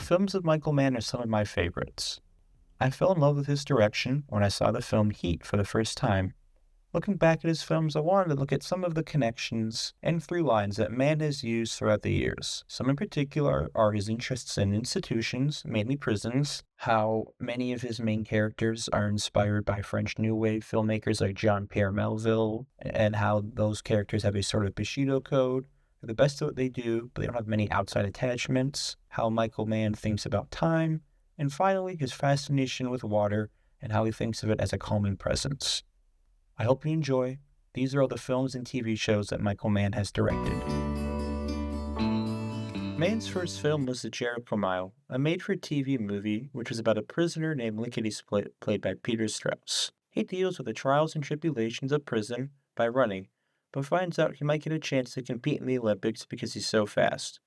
films of Michael Mann are some of my favorites. I fell in love with his direction when I saw the film Heat for the first time. Looking back at his films, I wanted to look at some of the connections and through lines that Mann has used throughout the years. Some in particular are his interests in institutions, mainly prisons, how many of his main characters are inspired by French New Wave filmmakers like Jean-Pierre Melville, and how those characters have a sort of Bushido code. They're the best at what they do, but they don't have many outside attachments, how Michael Mann thinks about time, and finally, his fascination with water and how he thinks of it as a calming presence. I hope you enjoy. These are all the films and TV shows that Michael Mann has directed. Mann's first film was The Jericho Mile, a made-for-TV movie which was about a prisoner named Lickety Split, played by Peter Strauss. He deals with the trials and tribulations of prison by running, but finds out he might get a chance to compete in the Olympics because he's so fast.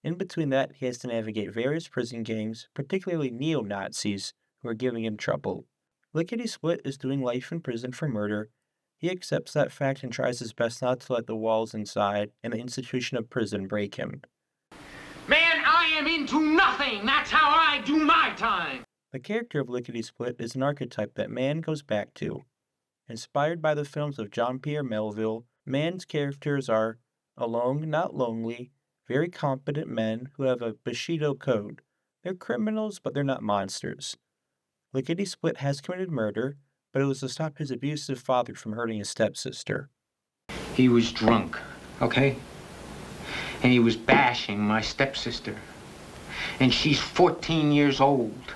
In between that, he has to navigate various prison gangs, particularly neo-Nazis, who are giving him trouble. Lickety Split is doing life in prison for murder. He accepts that fact and tries his best not to let the walls inside and the institution of prison break him. Man, I am into nothing! That's how I do my time! The character of Lickety Split is an archetype that Mann goes back to. Inspired by the films of Jean-Pierre Melville, Mann's characters are alone, not lonely, very competent men who have a Bushido code. They're criminals, but they're not monsters. Lickety Split has committed murder, but it was to stop his abusive father from hurting his stepsister. He was drunk, okay? And he was bashing my stepsister. And she's 14 years old.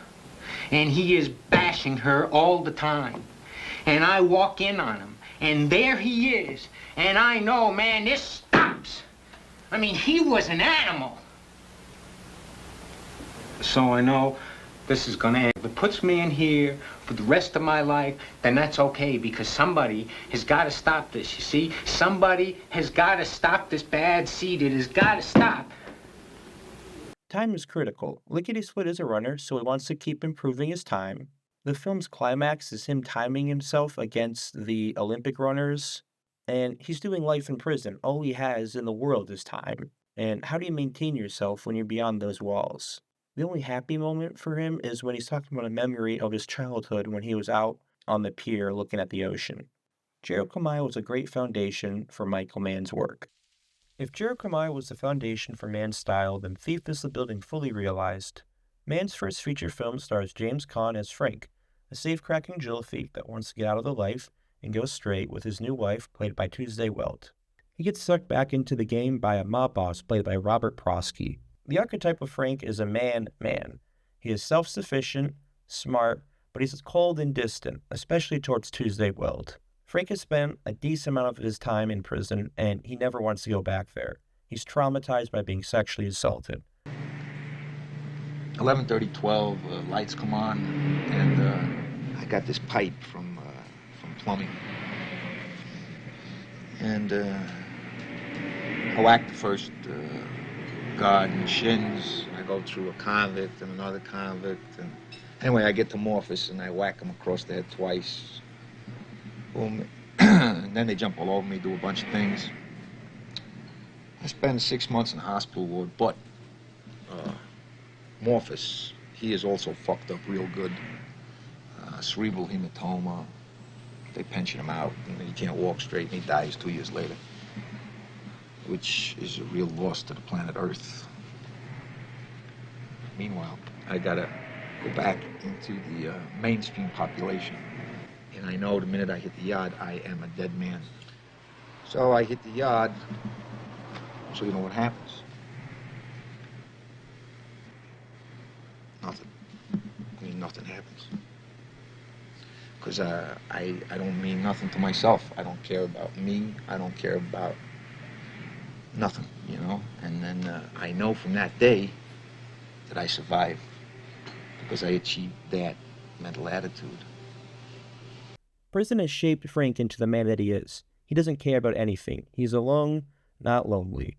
And he is bashing her all the time. And I walk in on him, and there he is. And I know, man, this stops. I mean, he was an animal. So I know this is gonna end. If it puts me in here for the rest of my life, then that's okay, because somebody has got to stop this, you see? Somebody has got to stop this bad seed. It has got to stop. Time is critical. Lickety Split is a runner, so he wants to keep improving his time. The film's climax is him timing himself against the Olympic runners, and he's doing life in prison. All he has in the world is time. And how do you maintain yourself when you're beyond those walls? The only happy moment for him is when he's talking about a memory of his childhood when he was out on the pier looking at the ocean. Jericho Mile was a great foundation for Michael Mann's work. If Jericho Mile was the foundation for Mann's style, then Thief is the building fully realized. Mann's first feature film stars James Caan as Frank, a safe-cracking jewel thief that wants to get out of the life and go straight with his new wife, played by Tuesday Weld. He gets sucked back into the game by a mob boss, played by Robert Prosky. The archetype of Frank is a man. He is self-sufficient, smart, but he's cold and distant, especially towards Tuesday Weld. Frank has spent a decent amount of his time in prison, and he never wants to go back there. He's traumatized by being sexually assaulted. 11:30, lights come on, and I got this pipe from plumbing. And I whack the first guard in the shins. I go through a convict and another convict. And anyway, I get to Morphus, and I whack him across the head twice. Boom. And then they jump all over me, do a bunch of things. I spend 6 months in the hospital ward, but Morphus, he is also fucked up real good. Cerebral hematoma. They pension him out, and he can't walk straight, and he dies 2 years later, which is a real loss to the planet Earth. Meanwhile, I gotta go back into the mainstream population. And I know the minute I hit the yard, I am a dead man. So I hit the yard, so you know what happens. Nothing. I mean, nothing happens. Because I don't mean nothing to myself. I don't care about me. I don't care about nothing, you know? And then I know from that day that I survived because I achieved that mental attitude. Prison has shaped Frank into the man that he is. He doesn't care about anything. He's alone, not lonely.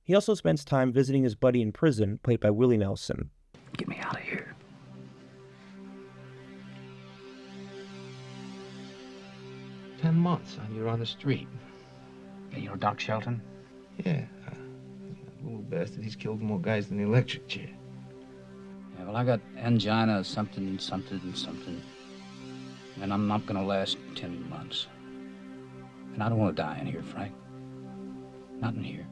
He also spends time visiting his buddy in prison, played by Willie Nelson. Get me out of here. 10 months, and you're on the street. Yeah, you know Doc Shelton? Yeah, little bastard, he's killed more guys than the electric chair. Yeah, well, I got angina, something, and I'm not gonna last 10 months. And I don't want to die in here, Frank. Not in here.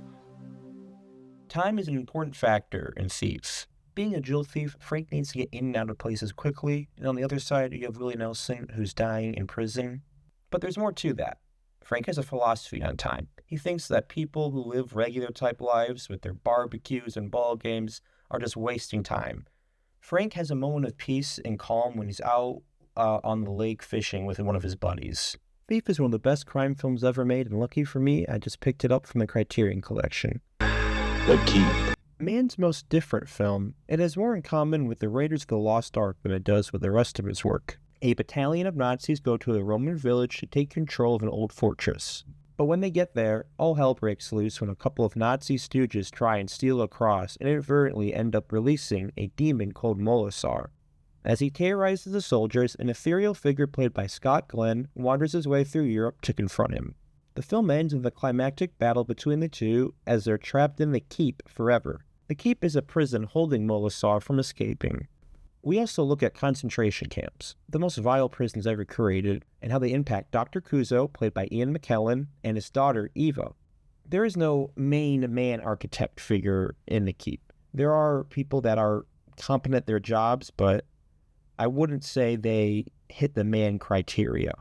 Time is an important factor in thieves. Being a jewel thief, Frank needs to get in and out of places quickly, and on the other side, you have Willie Nelson, who's dying in prison. But there's more to that. Frank has a philosophy on time. He thinks that people who live regular type lives with their barbecues and ball games are just wasting time. Frank has a moment of peace and calm when he's out on the lake fishing with one of his buddies. Thief is one of the best crime films ever made, and lucky for me, I just picked it up from the Criterion Collection. The Keep. Mann's most different film, it has more in common with the Raiders of the Lost Ark than it does with the rest of his work. A battalion of Nazis go to a Roman village to take control of an old fortress. But when they get there, all hell breaks loose when a couple of Nazi stooges try and steal a cross and inadvertently end up releasing a demon called Molisar. As he terrorizes the soldiers, an ethereal figure played by Scott Glenn wanders his way through Europe to confront him. The film ends with a climactic battle between the two as they're trapped in the Keep forever. The Keep is a prison holding Molisar from escaping. We also look at concentration camps, the most vile prisons ever created, and how they impact Dr. Kuzo, played by Ian McKellen, and his daughter, Eva. There is no main man architect figure in the Keep. There are people that are competent at their jobs, but I wouldn't say they hit the man criteria.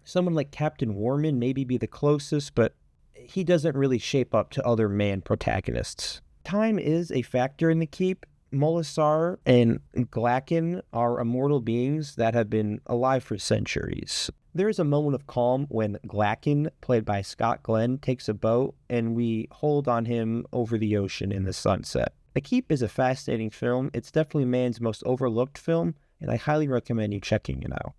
Someone like Captain Warman maybe be the closest, but he doesn't really shape up to other man protagonists. Time is a factor in the Keep. Molisar and Glaken are immortal beings that have been alive for centuries. There is a moment of calm when Glaken, played by Scott Glenn, takes a boat and we hold on him over the ocean in the sunset. The Keep is a fascinating film. It's definitely Mann's most overlooked film, and I highly recommend you checking it out.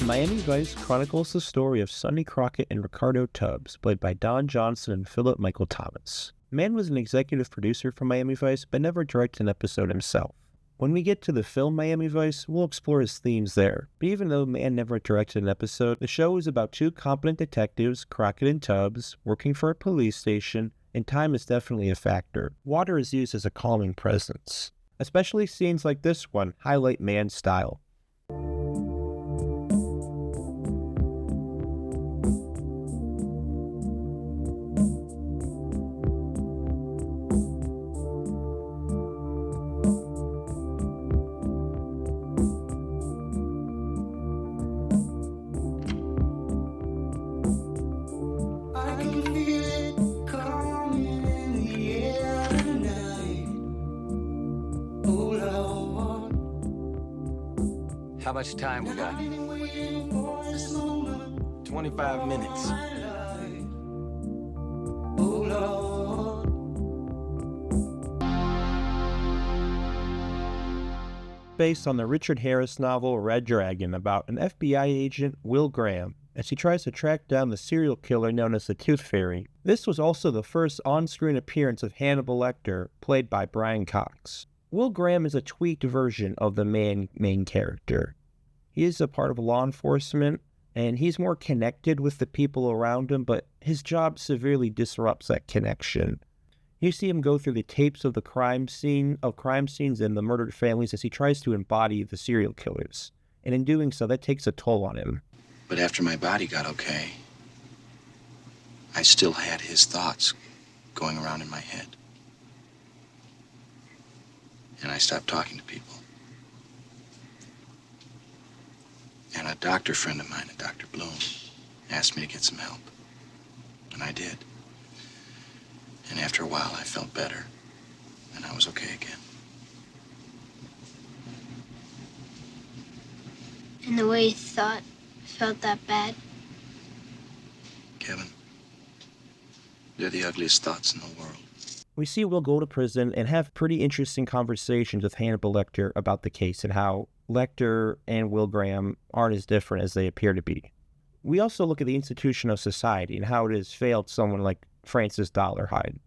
Miami Vice chronicles the story of Sonny Crockett and Ricardo Tubbs, played by Don Johnson and Philip Michael Thomas. Mann was an executive producer for Miami Vice, but never directed an episode himself. When we get to the film Miami Vice, we'll explore his themes there. But even though Mann never directed an episode, the show is about two competent detectives, Crockett and Tubbs, working for a police station, and time is definitely a factor. Water is used as a calming presence. Especially scenes like this one highlight Mann's style. How much time we got? 25 minutes. Based on the Richard Harris novel Red Dragon about an FBI agent, Will Graham, as he tries to track down the serial killer known as the Tooth Fairy. This was also the first on-screen appearance of Hannibal Lecter, played by Brian Cox. Will Graham is a tweaked version of the main character. He is a part of law enforcement, and he's more connected with the people around him, but his job severely disrupts that connection. You see him go through the tapes of crime scenes and the murdered families as he tries to embody the serial killers. And in doing so, that takes a toll on him. But after my body got okay, I still had his thoughts going around in my head. And I stopped talking to people. And a doctor friend of mine, a Dr. Bloom, asked me to get some help. And I did. And after a while, I felt better. And I was okay again. And the way you felt that bad? Kevin, they're the ugliest thoughts in the world. We see Will go to prison and have pretty interesting conversations with Hannibal Lecter about the case and how Lecter and Will Graham aren't as different as they appear to be. We also look at the institution of society and how it has failed someone like Francis Dollarhide.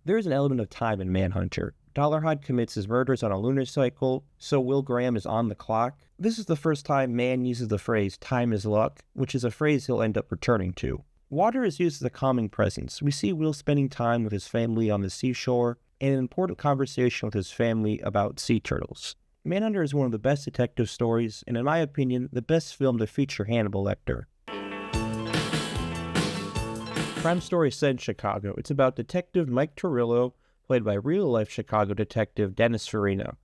There is an element of time in Manhunter. Dollarhide commits his murders on a lunar cycle, so Will Graham is on the clock. This is the first time Mann uses the phrase, time is luck, which is a phrase he'll end up returning to. Water is used as a calming presence. We see Will spending time with his family on the seashore and an important conversation with his family about sea turtles. Manhunter is one of the best detective stories, and in my opinion, the best film to feature Hannibal Lecter. Crime story set in Chicago. It's about Detective Mike Torillo, played by real-life Chicago detective Dennis Farina,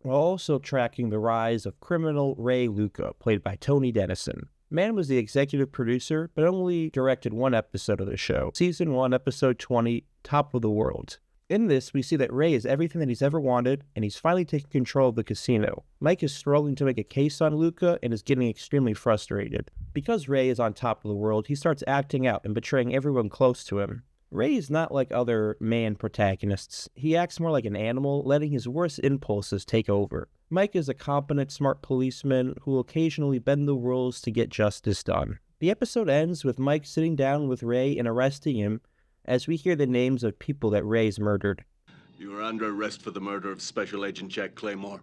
while also tracking the rise of criminal Ray Luca, played by Tony Dennison. Mann was the executive producer, but only directed one episode of the show, Season 1, Episode 20, Top of the World. In this, we see that Ray is everything that he's ever wanted, and he's finally taking control of the casino. Mike is struggling to make a case on Luca and is getting extremely frustrated. Because Ray is on top of the world, he starts acting out and betraying everyone close to him. Ray is not like other Mann protagonists. He acts more like an animal, letting his worst impulses take over. Mike is a competent, smart policeman who will occasionally bend the rules to get justice done. The episode ends with Mike sitting down with Ray and arresting him as we hear the names of people that Ray's murdered. You are under arrest for the murder of Special Agent Jack Claymore.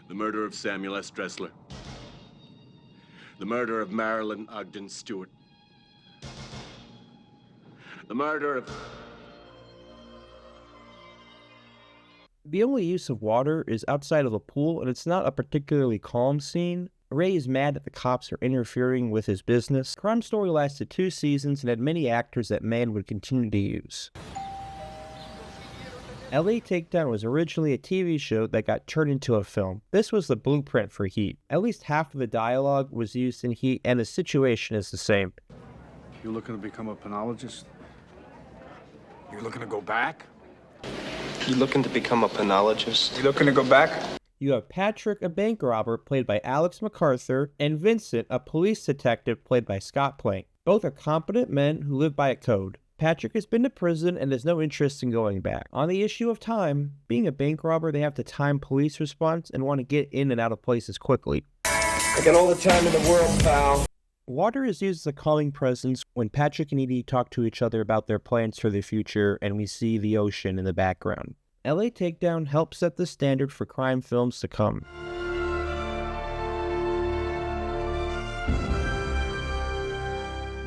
The murder of Samuel S. Dressler. The murder of Marilyn Ogden Stewart. The murder of... The only use of water is outside of the pool, and it's not a particularly calm scene. Ray is mad that the cops are interfering with his business. Crime Story lasted 2 seasons and had many actors that Mann would continue to use. LA Takedown was originally a TV show that got turned into a film. This was the blueprint for Heat. At least half of the dialogue was used in Heat, and the situation is the same. You looking to become a penologist? You looking to go back? You looking to become a penologist? You looking to go back? You have Patrick, a bank robber, played by Alex MacArthur, and Vincent, a police detective, played by Scott Plank. Both are competent men who live by a code. Patrick has been to prison and has no interest in going back. On the issue of time, being a bank robber, they have to time police response and want to get in and out of places quickly. I got all the time in the world, pal. Water is used as a calming presence when Patrick and Edie talk to each other about their plans for the future, and we see the ocean in the background. LA Takedown helps set the standard for crime films to come.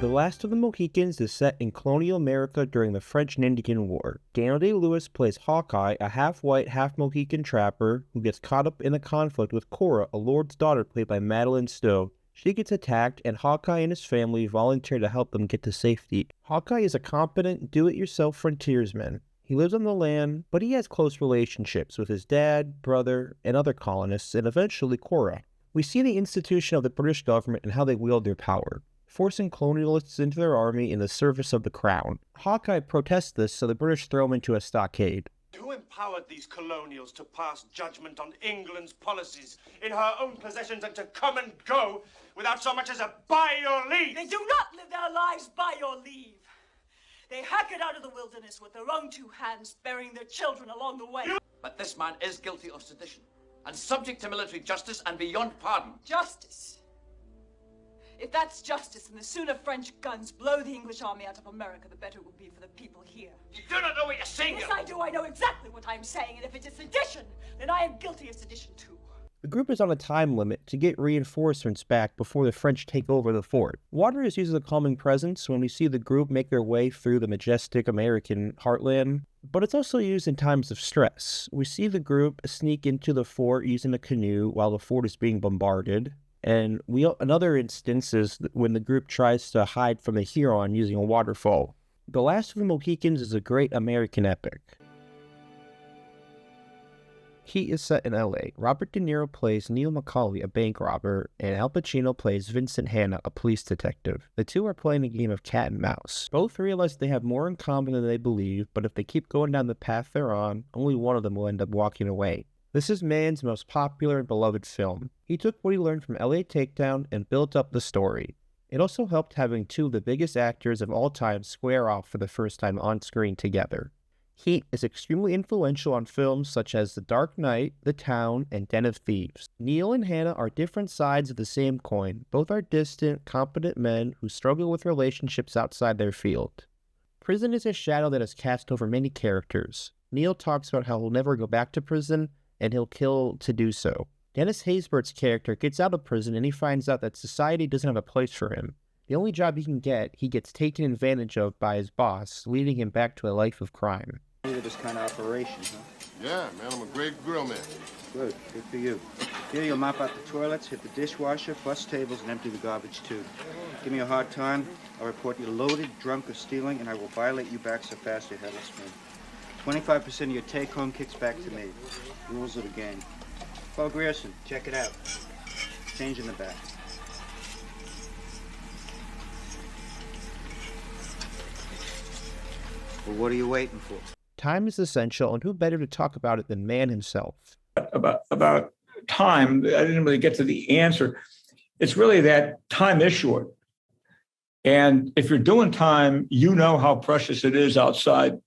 The Last of the Mohicans is set in colonial America during the French and Indian War. Daniel Day-Lewis plays Hawkeye, a half-white, half-Mohican trapper who gets caught up in a conflict with Cora, a lord's daughter played by Madeline Stowe. She gets attacked, and Hawkeye and his family volunteer to help them get to safety. Hawkeye is a competent, do-it-yourself frontiersman. He lives on the land, but he has close relationships with his dad, brother, and other colonists, and eventually Cora. We see the institution of the British government and how they wield their power, forcing colonialists into their army in the service of the crown. Hawkeye protests this, so the British throw him into a stockade. Who empowered these colonials to pass judgment on England's policies in her own possessions and to come and go without so much as a by your leave? They do not live their lives by your leave. They hack it out of the wilderness with their own 2 hands, burying their children along the way. But this man is guilty of sedition and subject to military justice and beyond pardon. Justice? If that's justice, then the sooner French guns blow the English army out of America, the better it will be for the people here. You do not know what you're saying. Yes, I do. I know exactly what I'm saying. And if it is sedition, then I am guilty of sedition too. The group is on a time limit to get reinforcements back before the French take over the fort. Water is used as a calming presence when we see the group make their way through the majestic American heartland, but it's also used in times of stress. We see the group sneak into the fort using a canoe while the fort is being bombarded. And another instance is when the group tries to hide from the Huron using a waterfall. The Last of the Mohicans is a great American epic. Heat is set in LA. Robert De Niro plays Neil McCauley, a bank robber, and Al Pacino plays Vincent Hanna, a police detective. The two are playing a game of cat and mouse. Both realize they have more in common than they believe, but if they keep going down the path they're on, only one of them will end up walking away. This is Mann's most popular and beloved film. He took what he learned from LA Takedown and built up the story. It also helped having 2 of the biggest actors of all time square off for the first time on screen together. Heat is extremely influential on films such as The Dark Knight, The Town, and Den of Thieves. Neil and Hannah are different sides of the same coin. Both are distant, competent men who struggle with relationships outside their field. Prison is a shadow that is cast over many characters. Neil talks about how he'll never go back to prison, and he'll kill to do so. Dennis Haysbert's character gets out of prison and he finds out that society doesn't have a place for him. The only job he can get, he gets taken advantage of by his boss, leading him back to a life of crime. This kind of operation, huh? Yeah, man, I'm a great grill man. Good for you. Here, you'll mop out the toilets, hit the dishwasher, bust tables, and empty the garbage, too. Give me a hard time, I'll report you loaded, drunk, or stealing, and I will violate you back so fast your head will spin. 25% of your take-home kicks back to me. Rules of the game. Paul Grierson, check it out. Change in the back. Well, what are you waiting for? Time is essential, and who better to talk about it than Mann himself? About time, I didn't really get to the answer. It's really that time is short. And if you're doing time, you know how precious it is outside.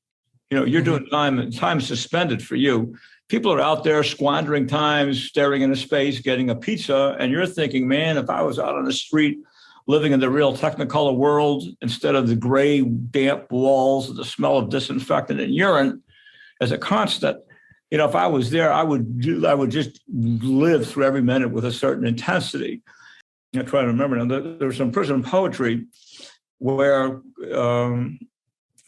You know, you're doing time, and time's suspended for you. People are out there squandering time, staring into space, getting a pizza, and you're thinking, man, if I was out on the street living in the real Technicolor world instead of the gray, damp walls, the smell of disinfectant and urine as a constant, you know, if I was there, I would just live through every minute with a certain intensity. I try to remember now. There was some prison poetry where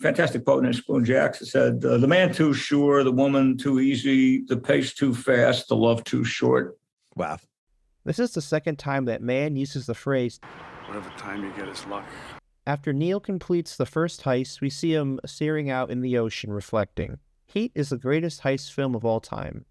fantastic poet named Spoon Jackson said, "The man too sure, the woman too easy, the pace too fast, the love too short." Wow. This is the second time that Mann uses the phrase, "Whatever time you get is luck." After Neil completes the first heist, we see him staring out in the ocean, reflecting. Heat is the greatest heist film of all time.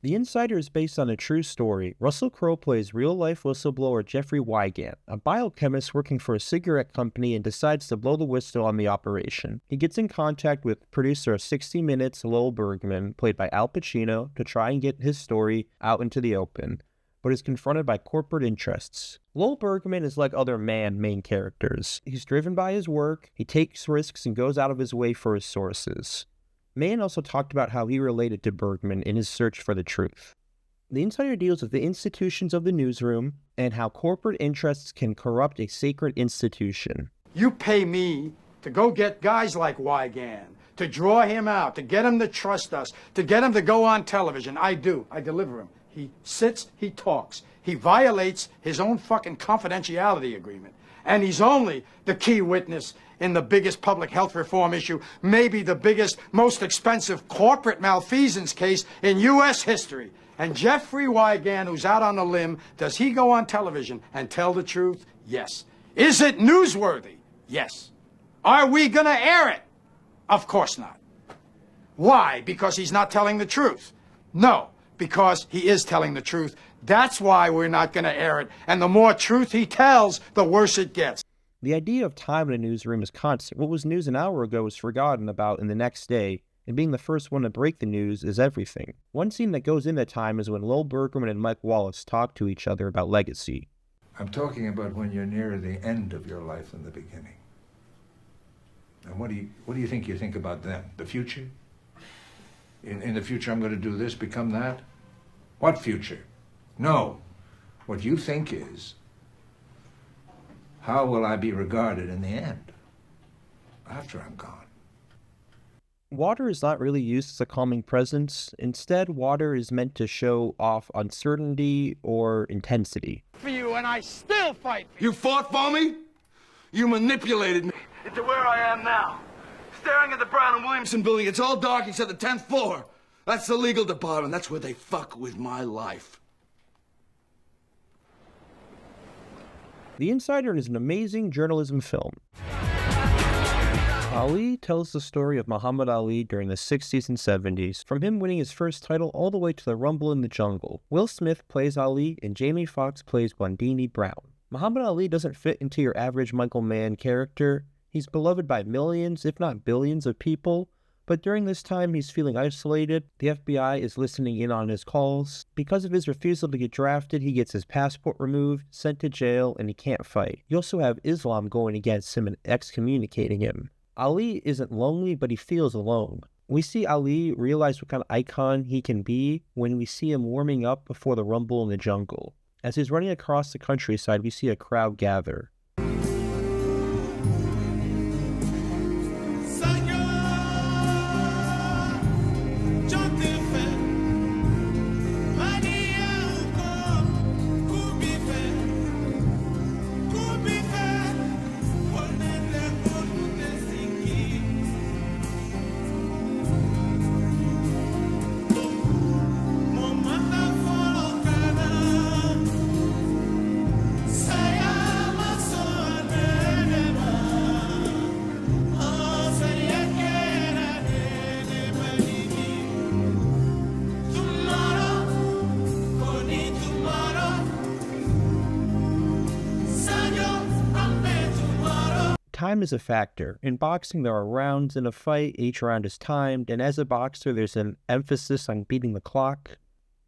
The Insider is based on a true story. Russell Crowe plays real-life whistleblower Jeffrey Wygant, a biochemist working for a cigarette company, and decides to blow the whistle on the operation. He gets in contact with producer of 60 Minutes, Lowell Bergman, played by Al Pacino, to try and get his story out into the open, but is confronted by corporate interests. Lowell Bergman is like other Mann main characters. He's driven by his work, he takes risks, and goes out of his way for his sources. Mann also talked about how he related to Bergman in his search for the truth. The Insider deals with the institutions of the newsroom and how corporate interests can corrupt a sacred institution. You pay me to go get guys like Wygant, to draw him out, to get him to trust us, to get him to go on television. I do. I deliver him. He sits, he talks. He violates his own fucking confidentiality agreement. And he's only the key witness in the biggest public health reform issue, maybe the biggest, most expensive corporate malfeasance case in U.S. history. And Jeffrey Wygant, who's out on a limb, does he go on television and tell the truth? Yes. Is it newsworthy? Yes. Are we going to air it? Of course not. Why? Because he's not telling the truth? No, because he is telling the truth. That's why we're not going to air it. And the more truth he tells, the worse it gets. The idea of time in a newsroom is constant. What was news an hour ago is forgotten about in the next day, and being the first one to break the news is everything. One scene that goes in that time is when Lowell Bergman and Mike Wallace talk to each other about legacy. I'm talking about when you're near the end of your life and the beginning. And what do you think about then? The future? In the future I'm going to do this, become that? What future? No. What you think is, how will I be regarded in the end, after I'm gone? Water is not really used as a calming presence. Instead, water is meant to show off uncertainty or intensity. For you, and I still fight for you. You fought for me? You manipulated me. Into where I am now, staring at the Brown and Williamson building. It's all dark except the 10th floor. That's the legal department. That's where they fuck with my life. The Insider is an amazing journalism film. Ali tells the story of Muhammad Ali during the 60s and 70s, from him winning his first title all the way to the Rumble in the Jungle. Will Smith plays Ali, and Jamie Foxx plays Bundini Brown. Muhammad Ali doesn't fit into your average Michael Mann character. He's beloved by millions, if not billions, of people. But during this time, he's feeling isolated. The FBI is listening in on his calls. Because of his refusal to get drafted, he gets his passport removed, sent to jail, and he can't fight. You also have Islam going against him and excommunicating him. Ali isn't lonely, but he feels alone. We see Ali realize what kind of icon he can be when we see him warming up before the Rumble in the Jungle. As he's running across the countryside, we see a crowd gather. Time is a factor. In boxing, there are rounds in a fight. Each round is timed, and as a boxer, there's an emphasis on beating the clock.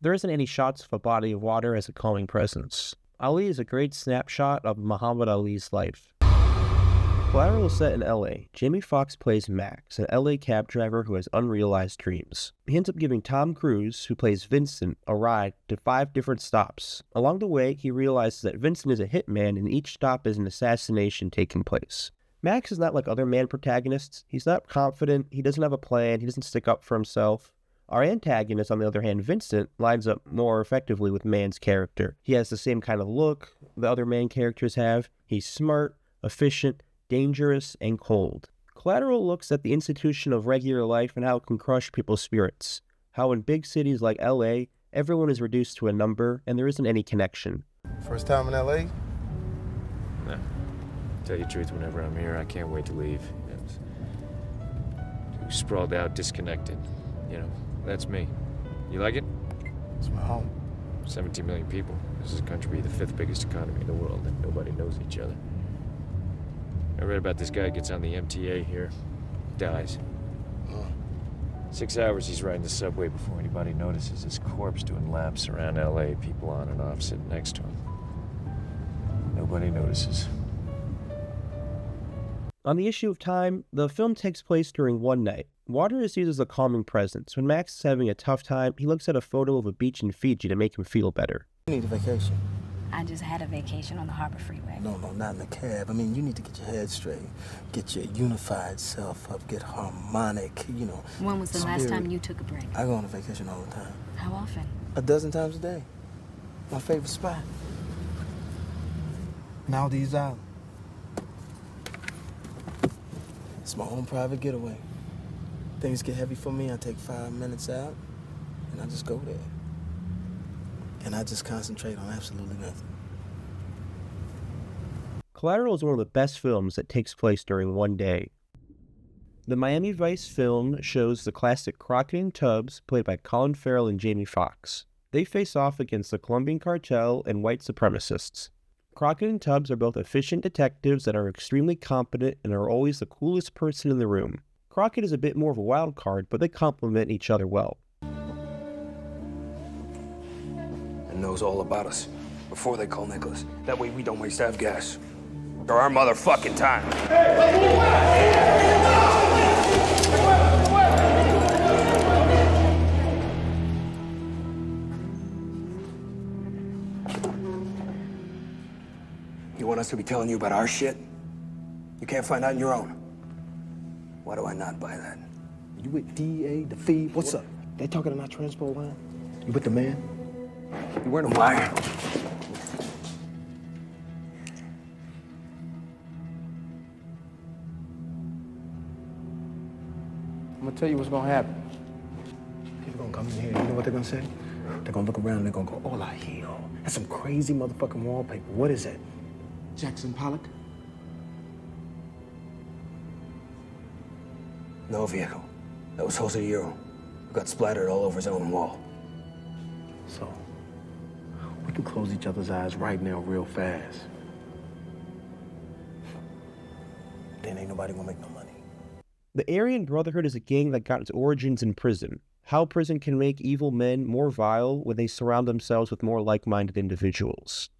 There isn't any shots of a body of water as a calming presence. Ali is a great snapshot of Muhammad Ali's life. Collateral is set in LA. Jamie Foxx plays Max, an LA cab driver who has unrealized dreams. He ends up giving Tom Cruise, who plays Vincent, a ride to 5 different stops. Along the way, he realizes that Vincent is a hitman and each stop is an assassination taking place. Max is not like other man protagonists. He's not confident, he doesn't have a plan, he doesn't stick up for himself. Our antagonist, on the other hand, Vincent, lines up more effectively with Mann's character. He has the same kind of look the other main characters have. He's smart, efficient, dangerous, and cold. Collateral looks at the institution of regular life and how it can crush people's spirits. How in big cities like LA, everyone is reduced to a number and there isn't any connection. First time in LA? No. Tell you the truth, whenever I'm here, I can't wait to leave. Too sprawled out, disconnected. You know, that's me. You like it? It's my home. 17 million people. This is a country, the 5th biggest economy in the world, and nobody knows each other. I read about this guy who gets on the MTA here, dies. 6 hours he's riding the subway before anybody notices his corpse doing laps around LA, people on and off sitting next to him. Nobody notices. On the issue of time, the film takes place during one night. Water is used as a calming presence. When Max is having a tough time, he looks at a photo of a beach in Fiji to make him feel better. You need a vacation. I just had a vacation on the Harbor Freeway. No, not in the cab. I mean, you need to get your head straight, get your unified self up, get harmonic, you know. When was the last time you took a break? I go on a vacation all the time. How often? 12 times a day. My favorite spot. Maldives Island. It's my own private getaway. Things get heavy for me, I take 5 minutes out, and I just go there. And I just concentrate on absolutely nothing. Collateral is one of the best films that takes place during one day. The Miami Vice film shows the classic Crockett and Tubbs, played by Colin Farrell and Jamie Foxx. They face off against the Colombian cartel and white supremacists. Crockett and Tubbs are both efficient detectives that are extremely competent and are always the coolest person in the room. Crockett is a bit more of a wild card, but they complement each other well. And knows all about us before they call Nicholas. That way we don't waste gas. Or our motherfucking time. You want us to be telling you about our shit? You can't find out on your own. Why do I not buy that? You with DEA, the fee? What's up? They talking to my transport line? You with the man? You weren't a liar. I'm gonna tell you what's gonna happen. People gonna come in here, you know what they're gonna say? They're gonna look around and they're gonna go, hola, hijo. That's some crazy motherfucking wallpaper. What is it? Jackson Pollock? No, viejo. That was Jose Hierro, who got splattered all over his own wall. So, we can close each other's eyes right now real fast. Then ain't nobody gonna make no money. The Aryan Brotherhood is a gang that got its origins in prison. How prison can make evil men more vile when they surround themselves with more like-minded individuals.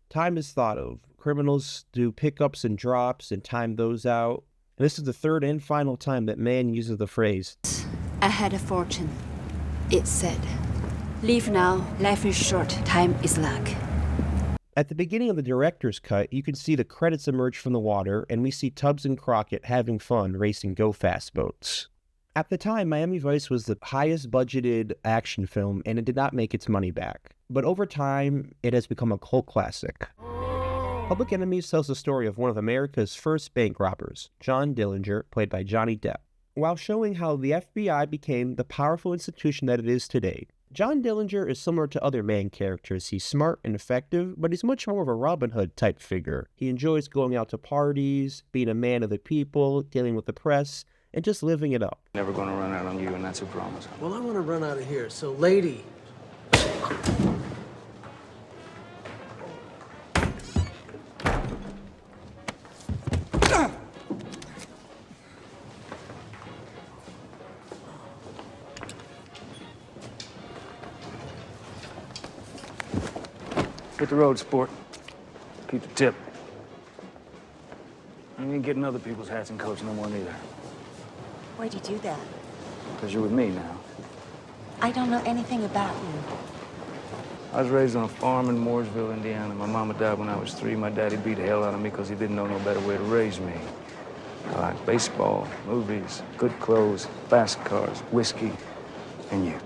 Time is thought of. Criminals do pickups and drops and time those out. And this is the third and final time that Mann uses the phrase, I had a fortune. It said, leave now, life is short, time is luck. At the beginning of the director's cut, you can see the credits emerge from the water, and we see Tubbs and Crockett having fun racing go-fast boats. At the time, Miami Vice was the highest budgeted action film, and it did not make its money back. But over time, it has become a cult classic. Public Enemies tells the story of one of America's first bank robbers, John Dillinger, played by Johnny Depp, while showing how the FBI became the powerful institution that it is today. John Dillinger is similar to other Mann characters. He's smart and effective, but he's much more of a Robin Hood type figure. He enjoys going out to parties, being a man of the people, dealing with the press, and just living it up. Never gonna run out on you, and that's a promise. Well, I want to run out of here, so lady. Hit the road, sport. Keep the tip. You ain't getting other people's hats and coats no more neither. Why'd you do that? Because you're with me now. I don't know anything about you. I was raised on a farm in Mooresville, Indiana. My mama died when I was 3. My daddy beat the hell out of me because he didn't know no better way to raise me. I like baseball, movies, good clothes, fast cars, whiskey, and you.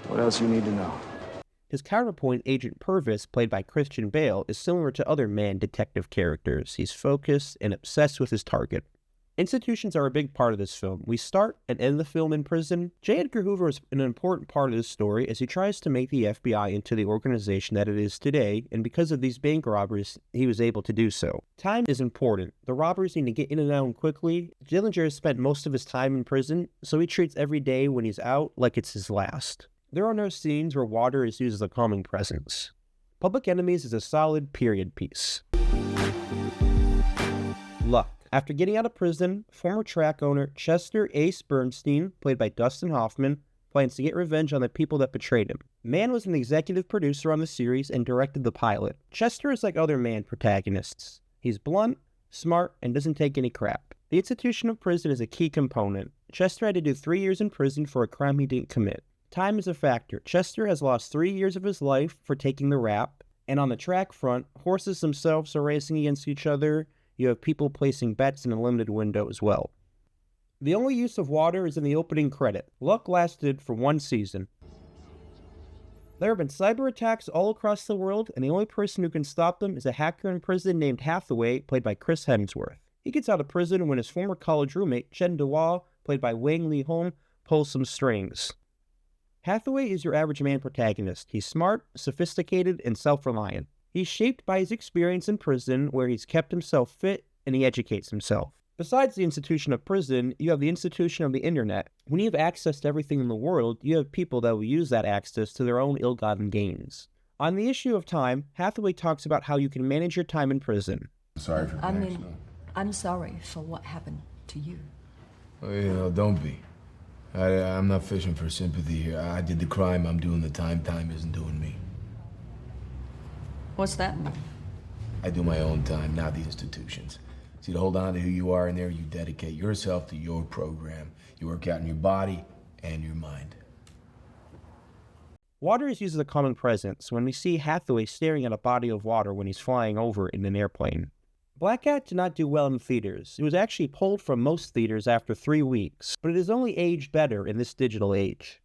What else you need to know? His counterpoint, Agent Purvis, played by Christian Bale, is similar to other Mann detective characters. He's focused and obsessed with his target. Institutions are a big part of this film. We start and end the film in prison. J. Edgar Hoover is an important part of this story as he tries to make the FBI into the organization that it is today, and because of these bank robberies, he was able to do so. Time is important. The robbers need to get in and out quickly. Dillinger has spent most of his time in prison, so he treats every day when he's out like it's his last. There are no scenes where water is used as a calming presence. Public Enemies is a solid period piece. Luck. After getting out of prison, former track owner Chester Ace Bernstein, played by Dustin Hoffman, plans to get revenge on the people that betrayed him. Mann was an executive producer on the series and directed the pilot. Chester is like other Mann protagonists. He's blunt, smart, and doesn't take any crap. The institution of prison is a key component. Chester had to do 3 years in prison for a crime he didn't commit. Time is a factor. Chester has lost 3 years of his life for taking the rap, and on the track front, horses themselves are racing against each other. You have people placing bets in a limited window as well. The only use of water is in the opening credit. Luck lasted for 1 season. There have been cyber attacks all across the world, and the only person who can stop them is a hacker in prison named Hathaway, played by Chris Hemsworth. He gets out of prison when his former college roommate, Chen Dewar, played by Wang Lee Hong, pulls some strings. Hathaway is your average man protagonist. He's smart, sophisticated, and self-reliant. He's shaped by his experience in prison, where he's kept himself fit and he educates himself. Besides the institution of prison, you have the institution of the internet. When you have access to everything in the world, you have people that will use that access to their own ill-gotten gains. On the issue of time, Hathaway talks about how you can manage your time in prison. Sorry for I'm sorry for what happened to you. Oh, don't be. I'm not fishing for sympathy here. I did the crime, I'm doing the time. Time isn't doing me. What's that mean? I do my own time, not the institutions. See, to hold on to who you are in there, you dedicate yourself to your program. You work out in your body and your mind. Water is used as a common presence when we see Hathaway staring at a body of water when he's flying over in an airplane. Black Cat did not do well in theaters. It was actually pulled from most theaters after 3 weeks, but it has only aged better in this digital age.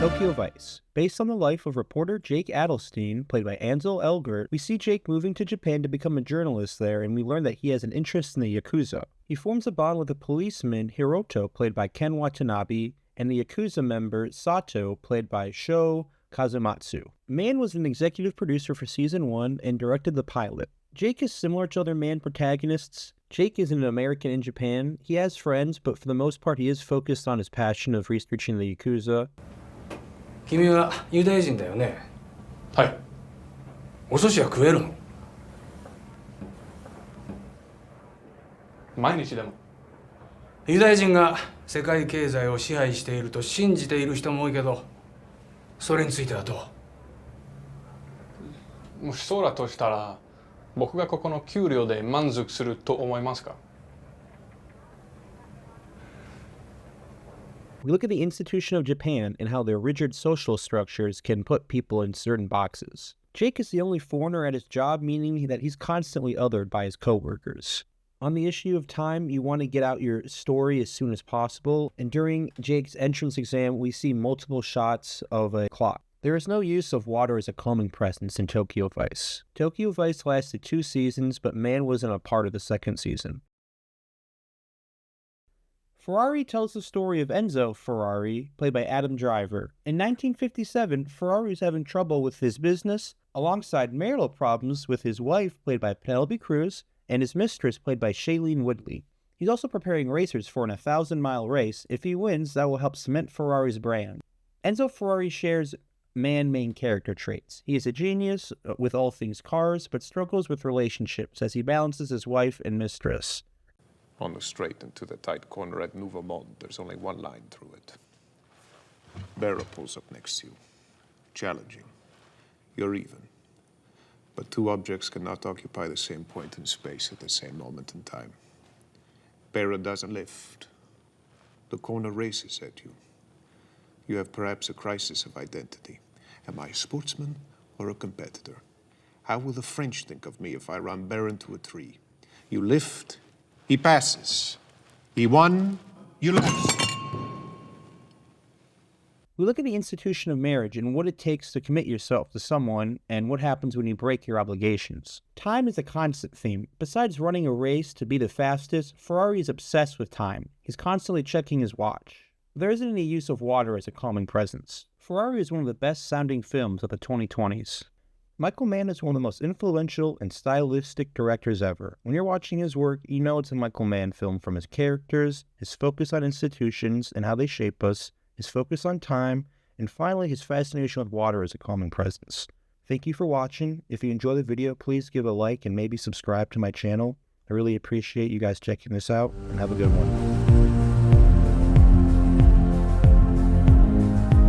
Tokyo Vice. Based on the life of reporter Jake Adelstein, played by Ansel Elgort, we see Jake moving to Japan to become a journalist there, and we learn that he has an interest in the Yakuza. He forms a bond with a policeman, Hiroto, played by Ken Watanabe, and the Yakuza member, Sato, played by Sho Kazumatsu. Mann was an executive producer for Season 1 and directed the pilot. Jake is similar to other Mann protagonists. Jake is an American in Japan. He has friends, but for the most part he is focused on his passion of researching the Yakuza. 君はユダヤ人だよね。はい。お寿司は食えるの？毎日でも。ユダヤ人が世界経済を支配していると信じている人も多いけど、それについてはどう？もしそうだとしたら、僕がここの給料で満足すると思いますか? We look at the institution of Japan and how their rigid social structures can put people in certain boxes. Jake is the only foreigner at his job, meaning that he's constantly othered by his coworkers. On the issue of time, you want to get out your story as soon as possible, and during Jake's entrance exam, we see multiple shots of a clock. There is no use of water as a calming presence in Tokyo Vice. Tokyo Vice lasted 2 seasons, but Mann wasn't a part of the 2nd season. Ferrari tells the story of Enzo Ferrari, played by Adam Driver. In 1957, Ferrari was having trouble with his business, alongside marital problems with his wife, played by Penelope Cruz, and his mistress, played by Shailene Woodley. He's also preparing racers for an 1,000-mile race. If he wins, that will help cement Ferrari's brand. Enzo Ferrari shares Mann main character traits. He is a genius with all things cars, but struggles with relationships as he balances his wife and mistress. On the straight into the tight corner at Nouveau Monde, there's only one line through it. Barrow pulls up next to you, challenging. you're even. But two objects cannot occupy the same point in space at the same moment in time. Barra doesn't lift. The corner races at you. You have perhaps a crisis of identity. Am I a sportsman or a competitor? How will the French think of me if I run Barra into a tree? You lift, he passes. He won, you lose. We look at the institution of marriage and what it takes to commit yourself to someone and what happens when you break your obligations. Time is a constant theme. Besides running a race to be the fastest, Ferrari is obsessed with time. He's constantly checking his watch. There isn't any use of water as a calming presence. Ferrari is one of the best sounding films of the 2020s. Michael Mann is one of the most influential and stylistic directors ever. When you're watching his work, you know it's a Michael Mann film from his characters, his focus on institutions and how they shape us, his focus on time, and finally his fascination with water as a calming presence. Thank you for watching. If you enjoyed the video, please give a like and maybe subscribe to my channel. I really appreciate you guys checking this out, and have a good one.